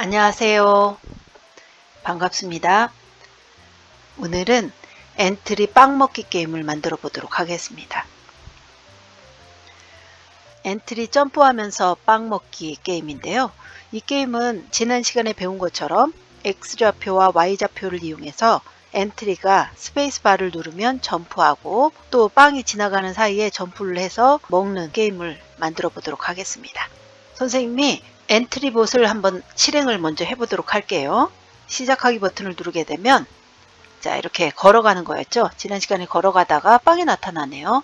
안녕하세요. 반갑습니다. 오늘은 엔트리 빵 먹기 게임을 만들어 보도록 하겠습니다. 엔트리 점프하면서 빵 먹기 게임인데요. 이 게임은 지난 시간에 배운 것처럼 X좌표와 Y좌표를 이용해서 엔트리가 스페이스바를 누르면 점프하고 또 빵이 지나가는 사이에 점프를 해서 먹는 게임을 만들어 보도록 하겠습니다. 선생님이 엔트리 봇을 한번 실행을 먼저 해보도록 할게요. 시작하기 버튼을 누르게 되면 자, 이렇게 걸어가는 거였죠. 지난 시간에 걸어가다가 빵이 나타나네요.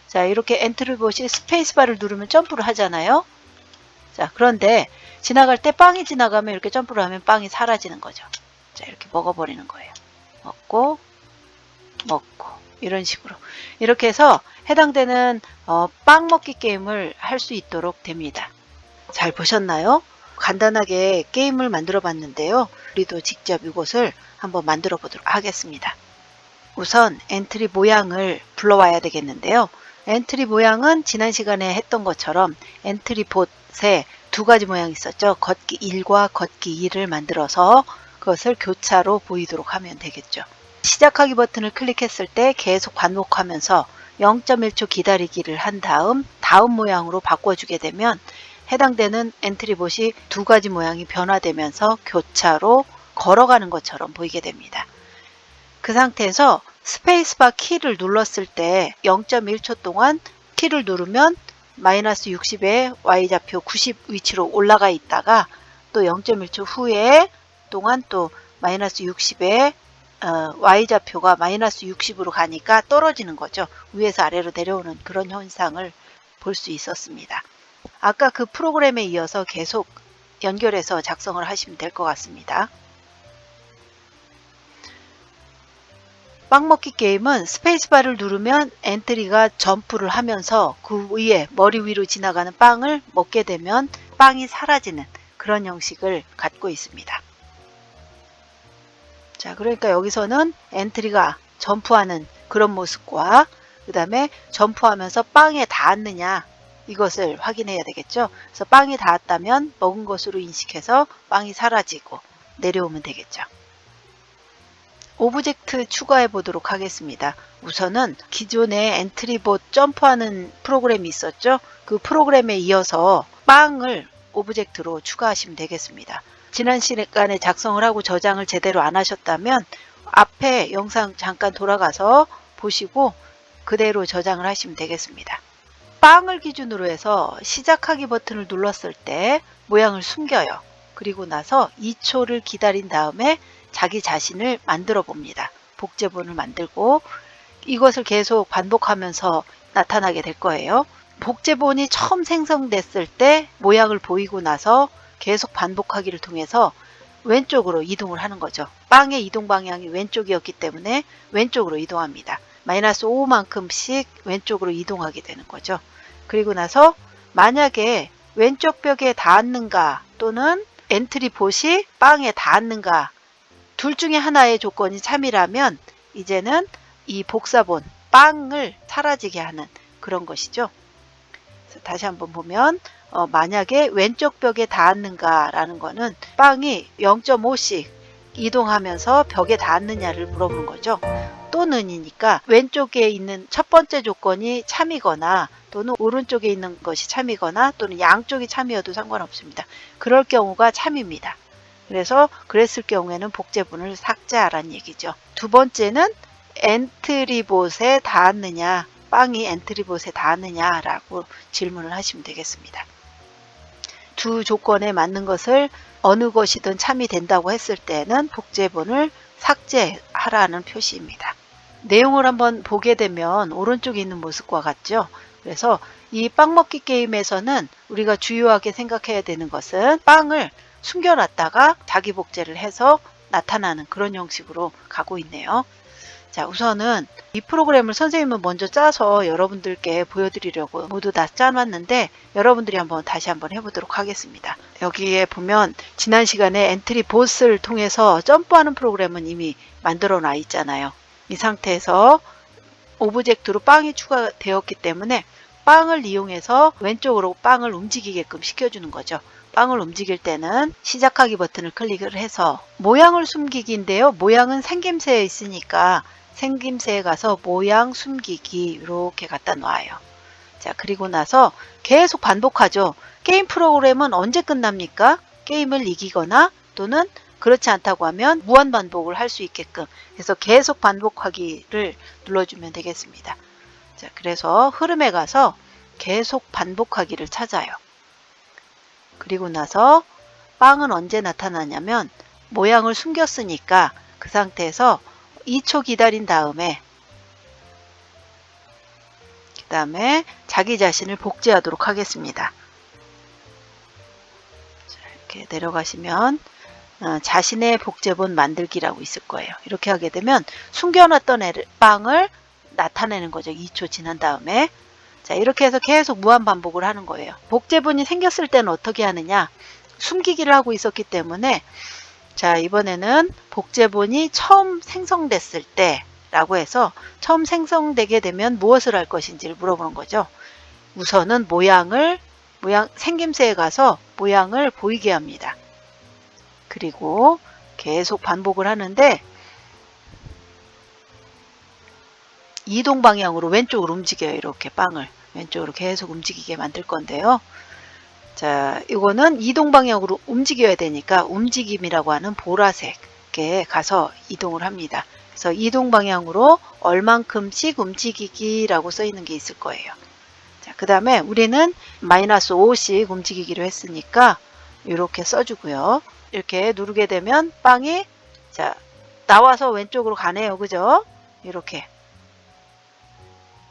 자, 이렇게 엔트리 봇이 스페이스바를 누르면 점프를 하잖아요. 자, 그런데 지나갈 때 빵이 지나가면 이렇게 점프를 하면 빵이 사라지는 거죠. 자, 이렇게 먹어버리는 거예요. 먹고 이런 식으로 이렇게 해서 해당되는 빵 먹기 게임을 할 수 있도록 됩니다. 잘 보셨나요? 간단하게 게임을 만들어 봤는데요. 우리도 직접 이것을 한번 만들어 보도록 하겠습니다. 우선 엔트리 모양을 불러와야 되겠는데요. 엔트리 모양은 지난 시간에 했던 것처럼 엔트리 봇에 두 가지 모양이 있었죠. 걷기 1과 걷기 2를 만들어서 그것을 교차로 보이도록 하면 되겠죠. 시작하기 버튼을 클릭했을 때 계속 반복하면서 0.1초 기다리기를 한 다음 모양으로 바꿔주게 되면 해당되는 엔트리 봇이 두 가지 모양이 변화되면서 교차로 걸어가는 것처럼 보이게 됩니다. 그 상태에서 스페이스바 키를 눌렀을 때 0.1초 동안 키를 누르면 마이너스 60에 Y좌표 90 위치로 올라가 있다가 또 0.1초 후에 동안 또 마이너스 60에 Y좌표가 마이너스 60으로 가니까 떨어지는 거죠. 위에서 아래로 내려오는 그런 현상을 볼 수 있었습니다. 아까 그 프로그램에 이어서 계속 연결해서 작성을 하시면 될 것 같습니다. 빵 먹기 게임은 스페이스바를 누르면 엔트리가 점프를 하면서 그 위에 머리 위로 지나가는 빵을 먹게 되면 빵이 사라지는 그런 형식을 갖고 있습니다. 자, 그러니까 여기서는 엔트리가 점프하는 그런 모습과 그 다음에 점프하면서 빵에 닿았느냐 이것을 확인해야 되겠죠. 그래서 빵이 닿았다면 먹은 것으로 인식해서 빵이 사라지고 내려오면 되겠죠. 오브젝트 추가해 보도록 하겠습니다. 우선은 기존에 엔트리봇 점프하는 프로그램이 있었죠. 그 프로그램에 이어서 빵을 오브젝트로 추가하시면 되겠습니다. 지난 시간에 작성을 하고 저장을 제대로 안 하셨다면 앞에 영상 잠깐 돌아가서 보시고 그대로 저장을 하시면 되겠습니다. 빵을 기준으로 해서 시작하기 버튼을 눌렀을 때 모양을 숨겨요. 그리고 나서 2초를 기다린 다음에 자기 자신을 만들어 봅니다. 복제본을 만들고 이것을 계속 반복하면서 나타나게 될 거예요. 복제본이 처음 생성됐을 때 모양을 보이고 나서 계속 반복하기를 통해서 왼쪽으로 이동을 하는 거죠. 빵의 이동 방향이 왼쪽이었기 때문에 왼쪽으로 이동합니다. 마이너스 5만큼씩 왼쪽으로 이동하게 되는 거죠. 그리고 나서 만약에 왼쪽 벽에 닿았는가 또는 엔트리 봇이 빵에 닿았는가 둘 중에 하나의 조건이 참이라면 이제는 이 복사본 빵을 사라지게 하는 그런 것이죠. 그래서 다시 한번 보면 만약에 왼쪽 벽에 닿았는가 라는 거는 빵이 0.5씩 이동하면서 벽에 닿았느냐를 물어보는 거죠. 또는이니까 왼쪽에 있는 첫 번째 조건이 참이거나 또는 오른쪽에 있는 것이 참이거나 또는 양쪽이 참이어도 상관없습니다. 그럴 경우가 참입니다. 그래서 그랬을 경우에는 복제본을 삭제하라는 얘기죠. 두 번째는 엔트리봇에 닿았느냐, 빵이 엔트리봇에 닿았느냐라고 질문을 하시면 되겠습니다. 두 조건에 맞는 것을 어느 것이든 참이 된다고 했을 때는 복제본을 삭제하라는 표시입니다. 내용을 한번 보게 되면 오른쪽에 있는 모습과 같죠. 그래서 이 빵 먹기 게임에서는 우리가 주요하게 생각해야 되는 것은 빵을 숨겨놨다가 자기 복제를 해서 나타나는 그런 형식으로 가고 있네요. 자, 우선은 이 프로그램을 선생님은 먼저 짜서 여러분들께 보여드리려고 모두 다 짜놨는데 여러분들이 다시 한번 해보도록 하겠습니다. 여기에 보면 지난 시간에 엔트리 봇을 통해서 점프하는 프로그램은 이미 만들어 놔 있잖아요. 이 상태에서 오브젝트로 빵이 추가되었기 때문에 빵을 이용해서 왼쪽으로 빵을 움직이게끔 시켜주는 거죠. 빵을 움직일 때는 시작하기 버튼을 클릭을 해서 모양을 숨기기인데요. 모양은 생김새에 있으니까 생김새에 가서 모양 숨기기 이렇게 갖다 놔요. 자, 그리고 나서 계속 반복하죠. 게임 프로그램은 언제 끝납니까? 게임을 이기거나 또는 그렇지 않다고 하면 무한 반복을 할 수 있게끔, 그래서 계속 반복하기를 눌러주면 되겠습니다. 자, 그래서 흐름에 가서 계속 반복하기를 찾아요. 그리고 나서 빵은 언제 나타나냐면 모양을 숨겼으니까 그 상태에서 2초 기다린 다음에 자기 자신을 복제하도록 하겠습니다. 자, 이렇게 내려가시면 자신의 복제본 만들기라고 있을 거예요. 이렇게 하게 되면 숨겨놨던 빵을 나타내는 거죠. 2초 지난 다음에. 자, 이렇게 해서 계속 무한 반복을 하는 거예요. 복제본이 생겼을 때는 어떻게 하느냐? 숨기기를 하고 있었기 때문에, 자, 이번에는 복제본이 처음 생성됐을 때 라고 해서 처음 생성되게 되면 무엇을 할 것인지를 물어보는 거죠. 우선은 모양 생김새에 가서 모양을 보이게 합니다. 그리고 계속 반복을 하는데 이동 방향으로 왼쪽으로 움직여요. 이렇게 빵을 왼쪽으로 계속 움직이게 만들 건데요. 자, 이거는 이동 방향으로 움직여야 되니까 움직임이라고 하는 보라색에 가서 이동을 합니다. 그래서 이동 방향으로 얼만큼씩 움직이기라고 써 있는 게 있을 거예요. 자, 그 다음에 우리는 -5씩 움직이기로 했으니까 이렇게 써주고요. 이렇게 누르게 되면 빵이 자 나와서 왼쪽으로 가네요. 그죠? 이렇게.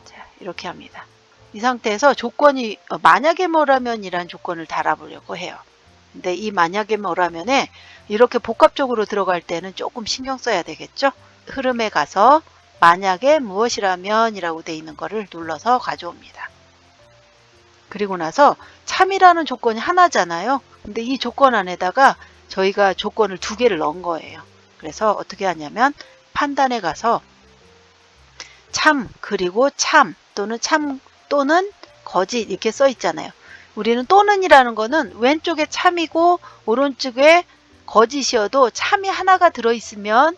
자, 이렇게 합니다. 이 상태에서 조건이 만약에 뭐라면 이란 조건을 달아보려고 해요. 근데 이 만약에 뭐라면에 이렇게 복합적으로 들어갈 때는 조금 신경 써야 되겠죠? 흐름에 가서 만약에 무엇이라면 이라고 되어 있는 거를 눌러서 가져옵니다. 그리고 나서 참이라는 조건이 하나잖아요. 근데 이 조건 안에다가 저희가 조건을 2개를 넣은 거예요. 그래서 어떻게 하냐면 판단에 가서 참 그리고 참 또는 거짓 이렇게 써 있잖아요. 우리는 또는이라는 거는 왼쪽에 참이고 오른쪽에 거짓이어도 참이 하나가 들어있으면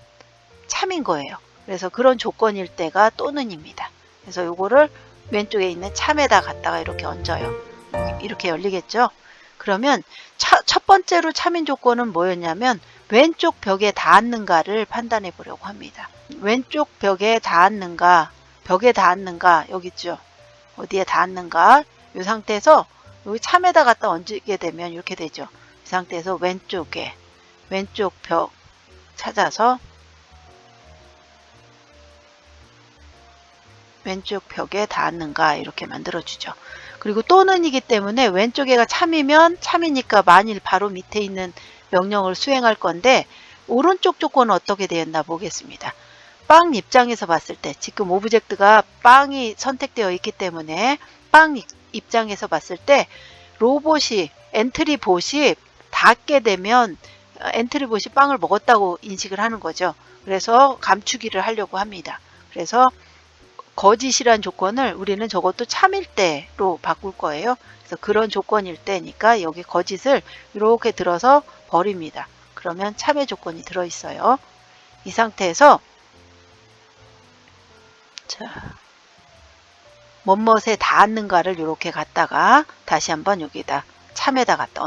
참인 거예요. 그래서 그런 조건일 때가 또는입니다. 그래서 요거를 왼쪽에 있는 참에다 갖다가 이렇게 얹어요. 이렇게 열리겠죠? 그러면 첫 번째로 참인 조건은 뭐였냐면 왼쪽 벽에 닿았는가를 판단해 보려고 합니다. 왼쪽 벽에 닿았는가 여기 있죠? 어디에 닿았는가 이 상태에서 여기 참에다 갖다 얹게 되면 이렇게 되죠. 이 상태에서 왼쪽 벽 찾아서 왼쪽 벽에 닿았는가 이렇게 만들어주죠. 그리고 또는이기 때문에 왼쪽에가 참이면 참이니까 만일 바로 밑에 있는 명령을 수행할 건데 오른쪽 조건은 어떻게 되었나 보겠습니다. 빵 입장에서 봤을 때 지금 오브젝트가 빵이 선택되어 있기 때문에 빵 입장에서 봤을 때 로봇이 엔트리 봇이 닿게 되면 엔트리 봇이 빵을 먹었다고 인식을 하는 거죠. 그래서 감추기를 하려고 합니다. 그래서 거짓이란 조건을 우리는 저것도 참일 때로 바꿀 거예요. 그래서 그런 조건일 때니까 여기 거짓을 이렇게 들어서 버립니다. 그러면 참의 조건이 들어있어요. 이 상태에서 자, 뭐뭇에 닿았는가를 이렇게 갖다가 다시 한번 여기다 참에다 갖다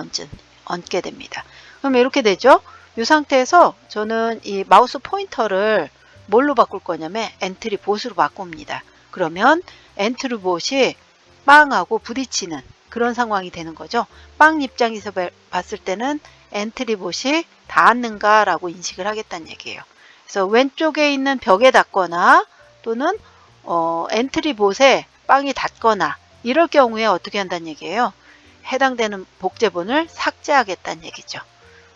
얹게 됩니다. 그럼 이렇게 되죠. 이 상태에서 저는 이 마우스 포인터를 뭘로 바꿀 거냐면 엔트리 봇으로 바꿉니다. 그러면 엔트리 봇이 빵하고 부딪히는 그런 상황이 되는 거죠. 빵 입장에서 봤을 때는 엔트리 봇이 닿았는가 라고 인식을 하겠다는 얘기예요. 그래서 왼쪽에 있는 벽에 닿거나 또는 엔트리 봇에 빵이 닿거나 이럴 경우에 어떻게 한다는 얘기예요. 해당되는 복제본을 삭제하겠다는 얘기죠.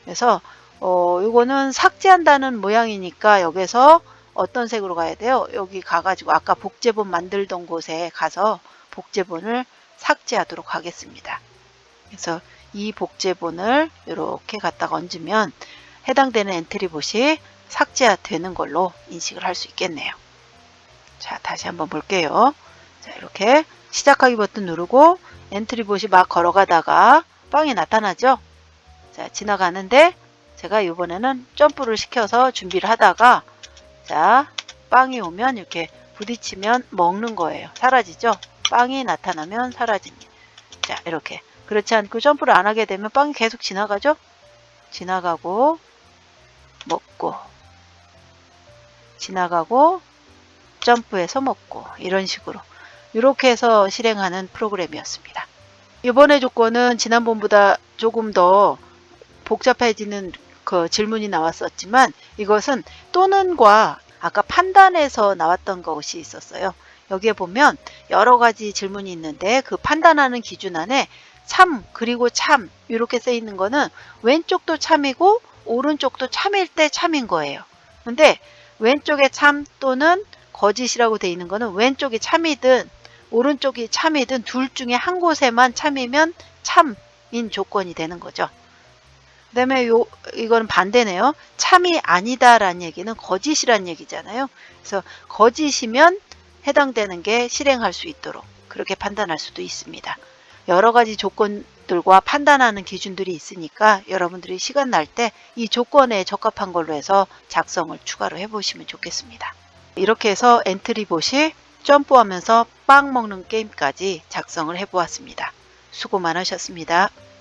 그래서 이거는 삭제한다는 모양이니까 여기서 어떤 색으로 가야 돼요? 여기 가가지고 아까 복제본 만들던 곳에 가서 복제본을 삭제하도록 하겠습니다. 그래서 이 복제본을 이렇게 갖다가 얹으면 해당되는 엔트리봇이 삭제되는 걸로 인식을 할 수 있겠네요. 자, 다시 한번 볼게요. 자, 이렇게 시작하기 버튼 누르고 엔트리봇이 막 걸어가다가 빵이 나타나죠? 자, 지나가는데 제가 이번에는 점프를 시켜서 준비를 하다가 자, 빵이 오면 이렇게 부딪히면 먹는 거예요. 사라지죠? 빵이 나타나면 사라집니다. 자, 이렇게. 그렇지 않고 점프를 안 하게 되면 빵이 계속 지나가죠? 지나가고 먹고 지나가고 점프해서 먹고 이런 식으로 이렇게 해서 실행하는 프로그램이었습니다. 이번의 조건은 지난번보다 조금 더 복잡해지는 그 질문이 나왔었지만 이것은 또는과 아까 판단에서 나왔던 것이 있었어요. 여기에 보면 여러 가지 질문이 있는데 그 판단하는 기준 안에 참 그리고 참 이렇게 써 있는 거는 왼쪽도 참이고 오른쪽도 참일 때 참인 거예요. 근데 왼쪽에 참 또는 거짓이라고 돼 있는 거는 왼쪽이 참이든 오른쪽이 참이든 둘 중에 한 곳에만 참이면 참인 조건이 되는 거죠. 그 다음에 이건 반대네요. 참이 아니다라는 얘기는 거짓이란 얘기잖아요. 그래서 거짓이면 해당되는 게 실행할 수 있도록 그렇게 판단할 수도 있습니다. 여러 가지 조건들과 판단하는 기준들이 있으니까 여러분들이 시간 날 때 이 조건에 적합한 걸로 해서 작성을 추가로 해보시면 좋겠습니다. 이렇게 해서 엔트리봇이 점프하면서 빵 먹는 게임까지 작성을 해보았습니다. 수고 많으셨습니다.